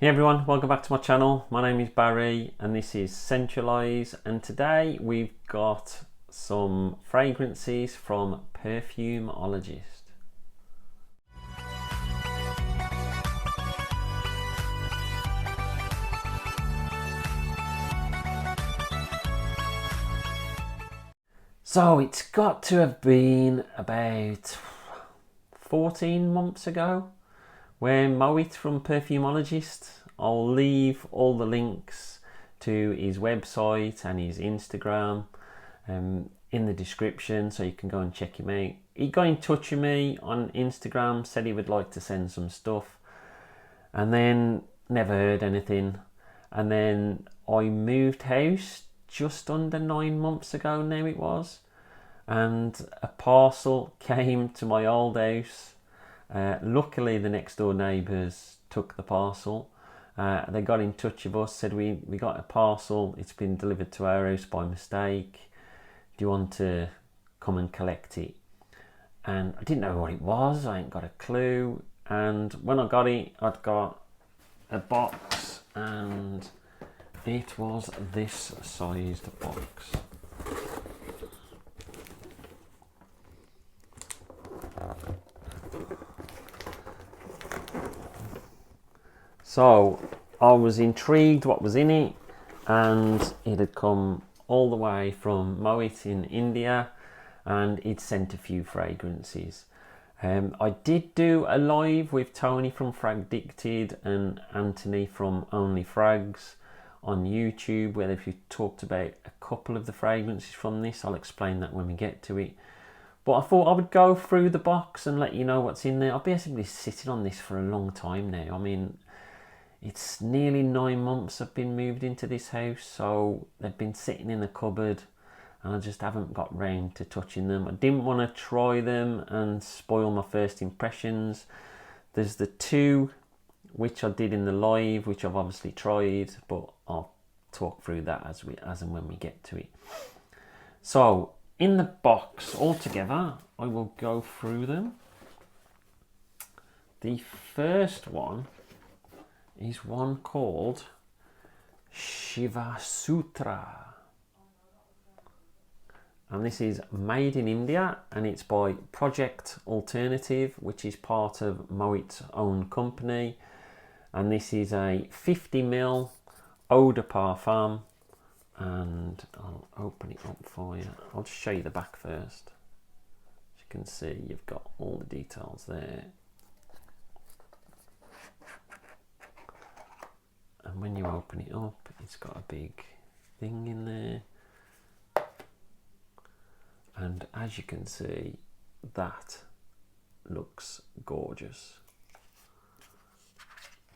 Hey everyone, welcome back to my channel. My name is Barry and this is Centralize, and today we've got some fragrances from Perfumologist. So it's got to have been about 14 months ago when Mohit from Perfumologist, I'll leave all the links to his website and his Instagram in the description so you can go and check him out. He got in touch with me on Instagram, said he would like to send some stuff, and then never heard anything. And then I moved house just under 9 months ago now it was, and a parcel came to my old house. Luckily the next door neighbours took the parcel. They got in touch with us, said we got a parcel, it's been delivered to our house by mistake, do you want to come and collect it? And I didn't know what it was, I ain't got a clue, and when I got it I'd got a box and it was this sized box. So I was intrigued what was in it, and it had come all the way from Mohit in India, and it sent a few fragrances. I did do a live with Tony from Fragdicted and Anthony from Only Frags on YouTube where they've talked about a couple of the fragrances from this. I'll explain that when we get to it. But I thought I would go through the box and let you know what's in there. I've basically sitting on this for a long time now. I mean, it's nearly 9 months I've been moved into this house, so they've been sitting in the cupboard and I just haven't got round to touching them. I didn't want to try them and spoil my first impressions. There's the two which I did in the live, which I've obviously tried, but I'll talk through that as and when we get to it. So in the box altogether, I will go through them. The first one is one called Shiva Sutra, and this is made in India and it's by Projekt Alternative, which is part of Mohit's own company, and this is a 50ml eau de parfum, and I'll open it up for you. I'll just show you the back first. As you can see, you've got all the details there. And when you open it up, it's got a big thing in there. And as you can see, that looks gorgeous.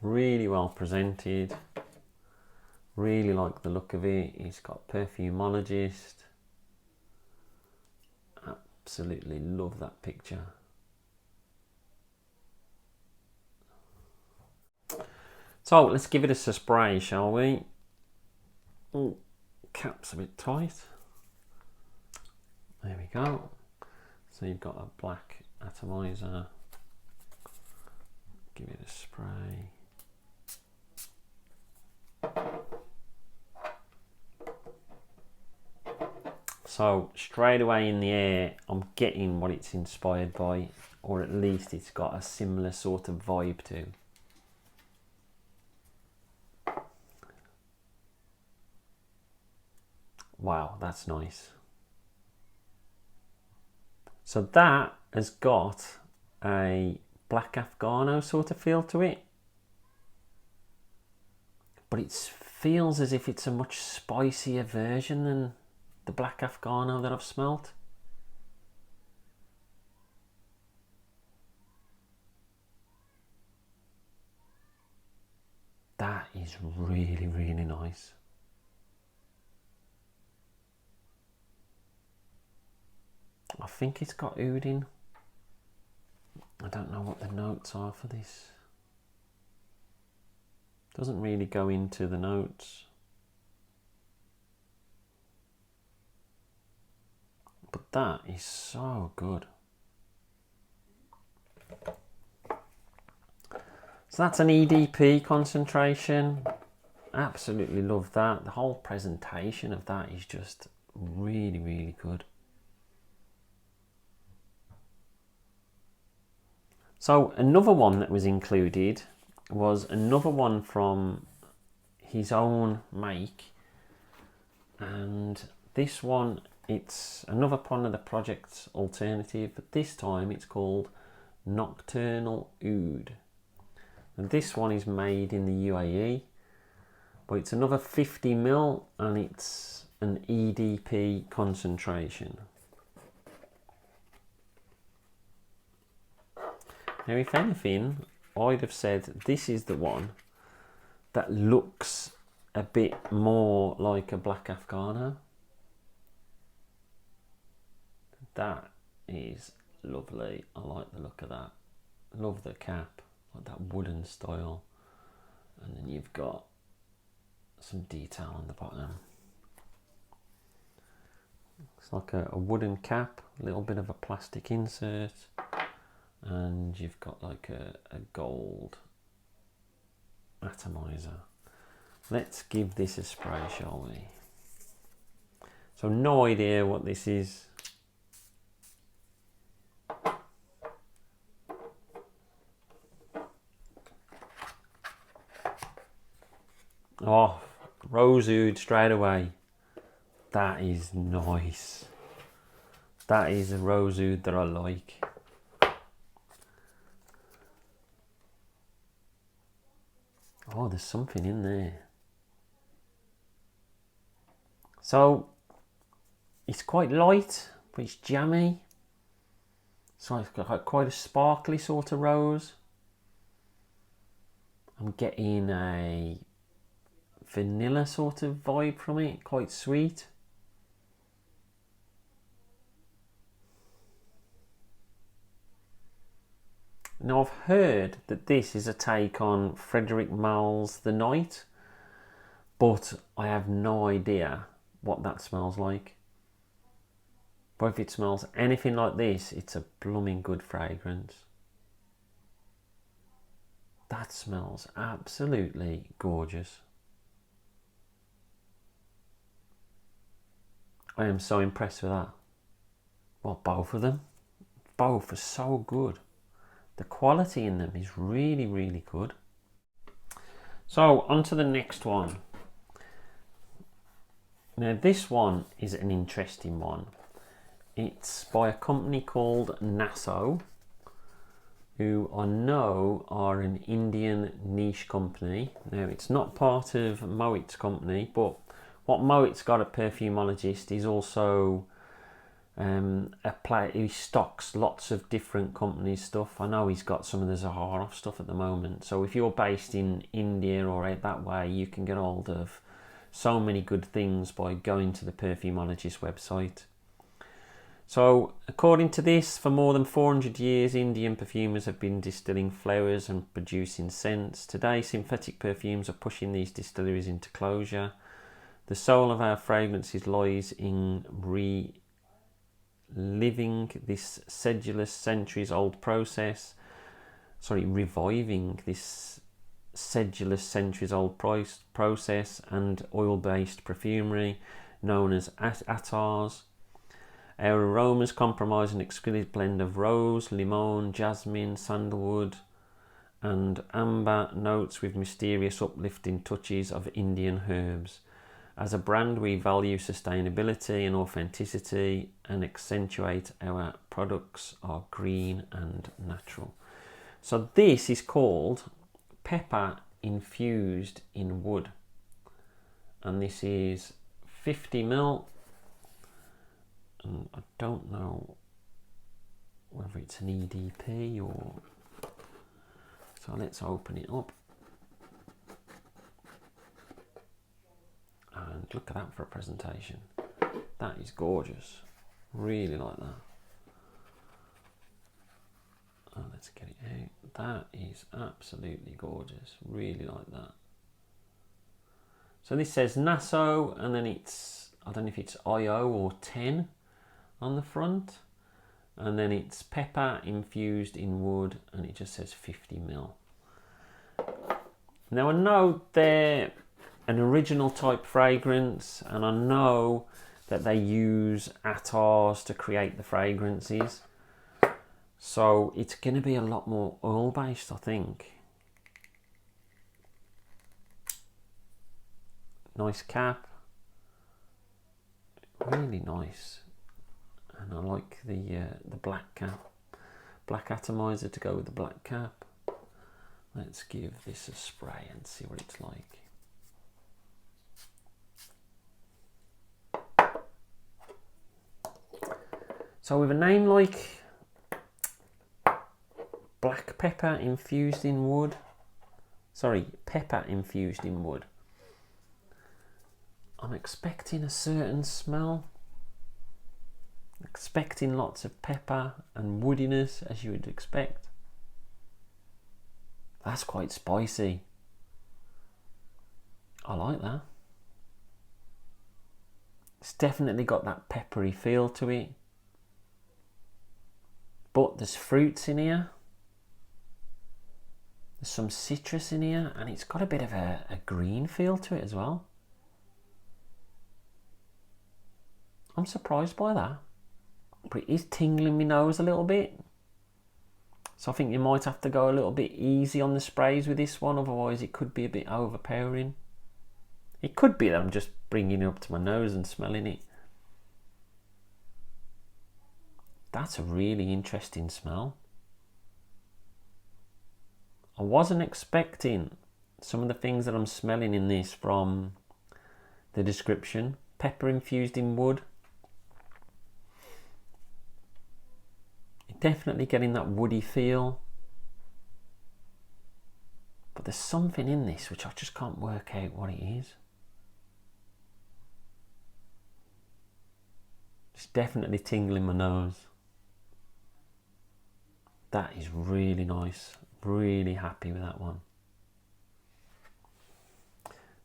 Really well presented. Really like the look of it. It's got Perfumologist. Absolutely love that picture. So let's give it a spray, shall we? Oh, cap's a bit tight. There we go. So you've got a black atomizer. Give it a spray. So straight away in the air, I'm getting what it's inspired by, or at least it's got a similar sort of vibe to. Wow, that's nice. So that has got a black Afghano sort of feel to it, but it feels as if it's a much spicier version than the black Afghano that I've smelt. That is really, really nice. I think it's got oud in. I don't know what the notes are for this. Doesn't really go into the notes. But that is so good. So that's an EDP concentration. Absolutely love that. The whole presentation of that is just really, really good. So another one that was included was another one from his own make, and this one, it's another one of the Projekt's alternative, but this time it's called Nocturnal Oud, and this one is made in the UAE, but it's another 50ml and it's an EDP concentration. Now, if anything, I'd have said this is the one that looks a bit more like a black Afghano. That is lovely. I like the look of that. Love the cap, like that wooden style. And then you've got some detail on the bottom. It's like a wooden cap, a little bit of a plastic insert. And you've got like a gold atomizer. Let's give this a spray, shall we? So no idea what this is. Oh, Rose Oud straight away. That is nice. That is a Rose Oud that I like. Oh, there's something in there. So it's quite light, but it's jammy. So it's got quite a sparkly sort of rose. I'm getting a vanilla sort of vibe from it, quite sweet. Now, I've heard that this is a take on Frederic Malle's The Night, but I have no idea what that smells like. But if it smells anything like this, it's a blooming good fragrance. That smells absolutely gorgeous. I am so impressed with that. Well, both of them. Both are so good. The quality in them is really, really good. So, on to the next one. Now, this one is an interesting one. It's by a company called NASO, who I know are an Indian niche company. Now, it's not part of Mohit's company, but what Mohit's got at Perfumologist is also he stocks lots of different companies' stuff. I know he's got some of the Zaharoff stuff at the moment. So if you're based in India or out that way, you can get hold of so many good things by going to the Perfumologist website. So according to this, for more than 400 years, Indian perfumers have been distilling flowers and producing scents. Today, synthetic perfumes are pushing these distilleries into closure. The soul of our fragrances lies in reviving this sedulous centuries-old process and oil-based perfumery known as attars. Our aromas comprise an exquisite blend of rose, limon, jasmine, sandalwood and amber notes with mysterious uplifting touches of Indian herbs. As a brand, we value sustainability and authenticity and accentuate our products are green and natural. So this is called Pepper Infused in Wood. And this is 50ml. And I don't know whether it's an EDP or... So let's open it up. And look at that for a presentation. That is gorgeous. Really like that. Oh, let's get it out. That is absolutely gorgeous. Really like that. So this says NASO, and then it's, I don't know if it's IO or 10 on the front. And then it's pepper infused in wood, and it just says 50ml. Now I know they're an original type fragrance, and I know that they use attars to create the fragrances. So it's going to be a lot more oil based, I think. Nice cap. Really nice. And I like the black cap. Black atomizer to go with the black cap. Let's give this a spray and see what it's like. So with a name like black pepper infused in wood, sorry, pepper infused in wood, I'm expecting a certain smell. Expecting lots of pepper and woodiness, as you would expect. That's quite spicy. I like that. It's definitely got that peppery feel to it. But there's fruits in here. There's some citrus in here, and it's got a bit of a green feel to it as well. I'm surprised by that. But it is tingling my nose a little bit. So I think you might have to go a little bit easy on the sprays with this one, otherwise it could be a bit overpowering. It could be that I'm just bringing it up to my nose and smelling it. That's a really interesting smell. I wasn't expecting some of the things that I'm smelling in this from the description. Pepper infused in wood. Definitely getting that woody feel. But there's something in this which I just can't work out what it is. It's definitely tingling my nose. That is really nice. Really happy with that one.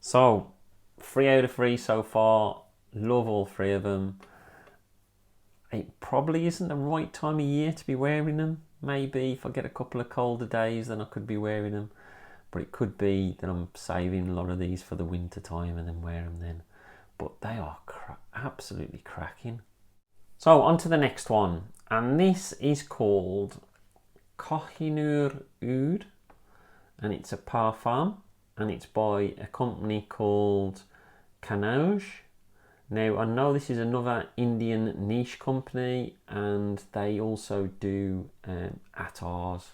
So 3 out of 3 so far. Love all 3 of them. It probably isn't the right time of year to be wearing them. Maybe if I get a couple of colder days, then I could be wearing them. But it could be that I'm saving a lot of these for the winter time and then wear them then. But they are absolutely cracking. So on to the next one. And this is called Kohinoor Oud. And it's a parfum. And it's by a company called Kannauj. Now, I know this is another Indian niche company, and they also do attars.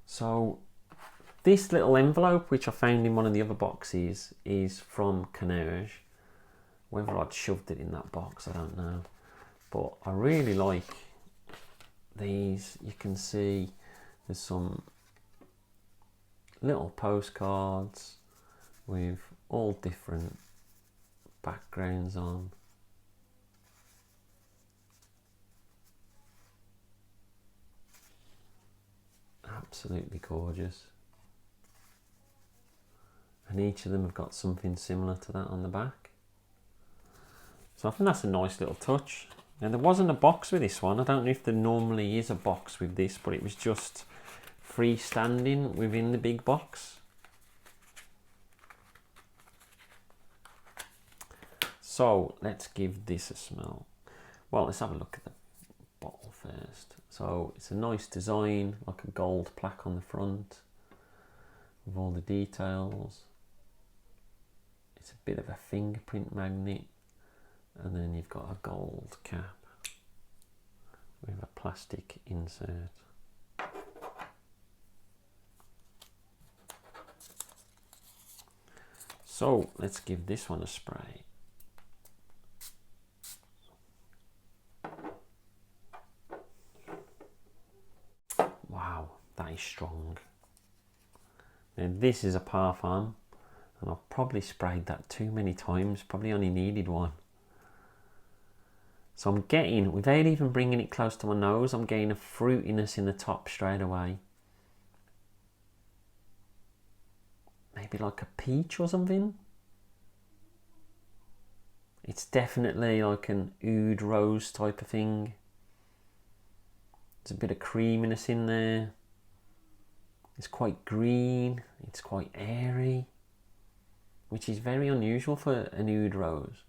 So this little envelope, which I found in one of the other boxes, is from Kannauj. Whether I'd shoved it in that box, I don't know. But I really like these. You can see there's some little postcards with all different backgrounds on. Absolutely gorgeous. And each of them have got something similar to that on the back. So I think that's a nice little touch. Now there wasn't a box with this one. I don't know if there normally is a box with this, but it was just freestanding within the big box. So let's give this a smell. Well, let's have a look at the bottle first. So it's a nice design, like a gold plaque on the front with all the details. It's a bit of a fingerprint magnet, and then you've got a gold cap with a plastic insert. So let's give this one a spray. Wow, that is strong. Now this is a parfum, and I've probably sprayed that too many times, probably only needed one. So I'm getting, without even bringing it close to my nose, I'm getting a fruitiness in the top straight away. Maybe like a peach or something. It's definitely like an oud rose type of thing. There's a bit of creaminess in there. It's quite green, it's quite airy, which is very unusual for an oud rose.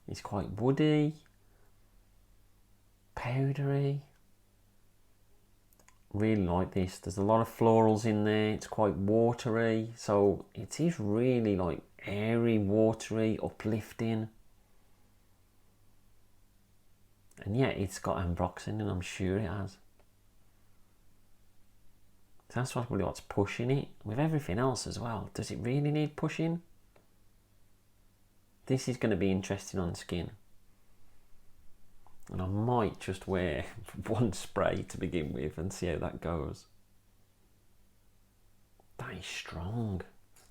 It's quite woody, powdery. Really like this. There's a lot of florals in there. It's quite watery, so it is really like airy, watery, uplifting. And yeah, it's got ambroxan, and I'm sure it has. So that's probably what's pushing it. With everything else as well, does it really need pushing? This is going to be interesting on skin. And I might just wear one spray to begin with and see how that goes. That is strong.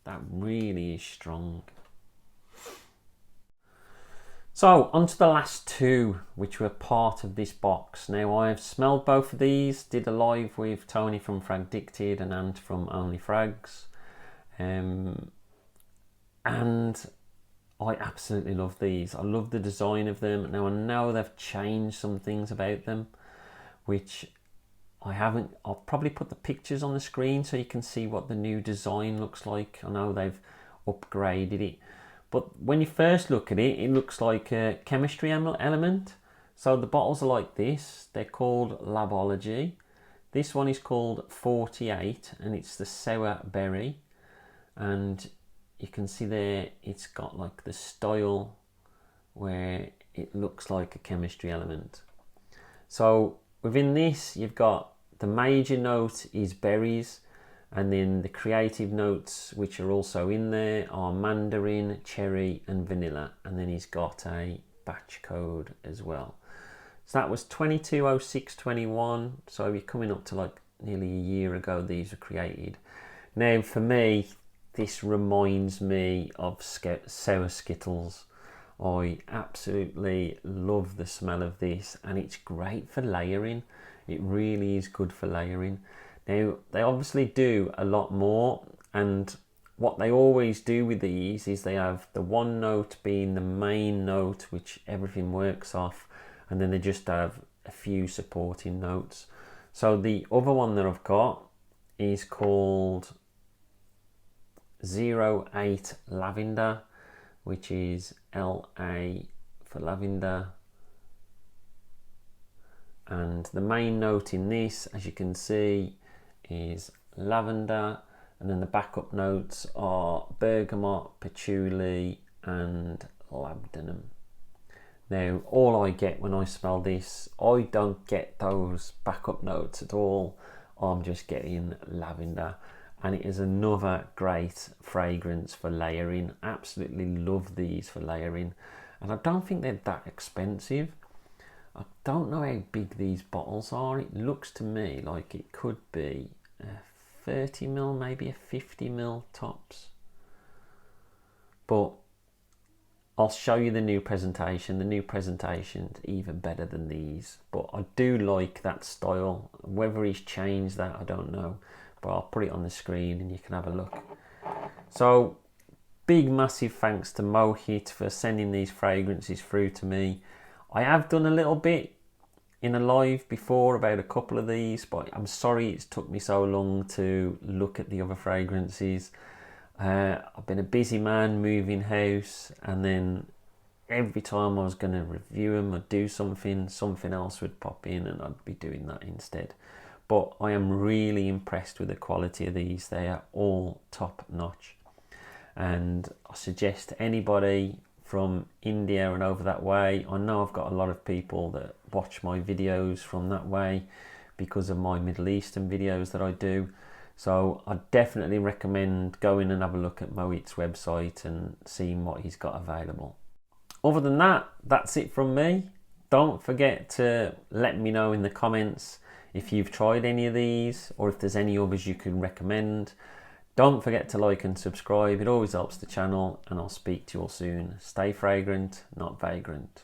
That really is strong. So on to the last two, which were part of this box. Now I've smelled both of these, did a live with Tony from Fragdicted and Ant from Only Frags. And I absolutely love these. I love the design of them. Now I know they've changed some things about them, which I haven't. I'll probably put the pictures on the screen so you can see what the new design looks like. I know they've upgraded it, but when you first look at it, it looks like a chemistry element. So the bottles are like this. They're called Labology. This one is called 48 and it's the sour berry. And you can see there it's got like the style where it looks like a chemistry element. So within this you've got the major note is berries, and then the creative notes which are also in there are mandarin, cherry and vanilla, and then he's got a batch code as well. So that was 220621, so you're coming up to like nearly a year ago these were created. Now for me, this reminds me of sour Skittles. I absolutely love the smell of this, and it's great for layering. It really is good for layering. Now they obviously do a lot more, and what they always do with these is they have the one note being the main note which everything works off, and then they just have a few supporting notes. So the other one that I've got is called 08 Lavender, which is LA for lavender, and the main note in this, as you can see, is lavender, and then the backup notes are bergamot, patchouli and labdanum. Now all I get when I smell this, I don't get those backup notes at all. I'm just getting lavender. And it is another great fragrance for layering. Absolutely love these for layering, and I don't think they're that expensive. I don't know how big these bottles are. It looks to me like it could be a 30ml, maybe a 50ml tops, but I'll show you the new presentation. The new presentation's even better than these, but I do like that style. Whether he's changed that, I don't know, but I'll put it on the screen and you can have a look. So big massive thanks to Mohit for sending these fragrances through to me. I have done a little bit in a live before about a couple of these, but I'm sorry it's took me so long to look at the other fragrances. I've been a busy man moving house, and then every time I was going to review them or do something else would pop in and I'd be doing that instead. But I am really impressed with the quality of these. They are all top notch, and I suggest anybody from India and over that way, I know I've got a lot of people that watch my videos from that way because of my Middle Eastern videos that I do. So I definitely recommend going and have a look at Mohit's website and seeing what he's got available. Other than that, that's it from me. Don't forget to let me know in the comments if you've tried any of these or if there's any others you can recommend. Don't forget to like and subscribe. It always helps the channel, and I'll speak to you all soon. Stay fragrant, not vagrant.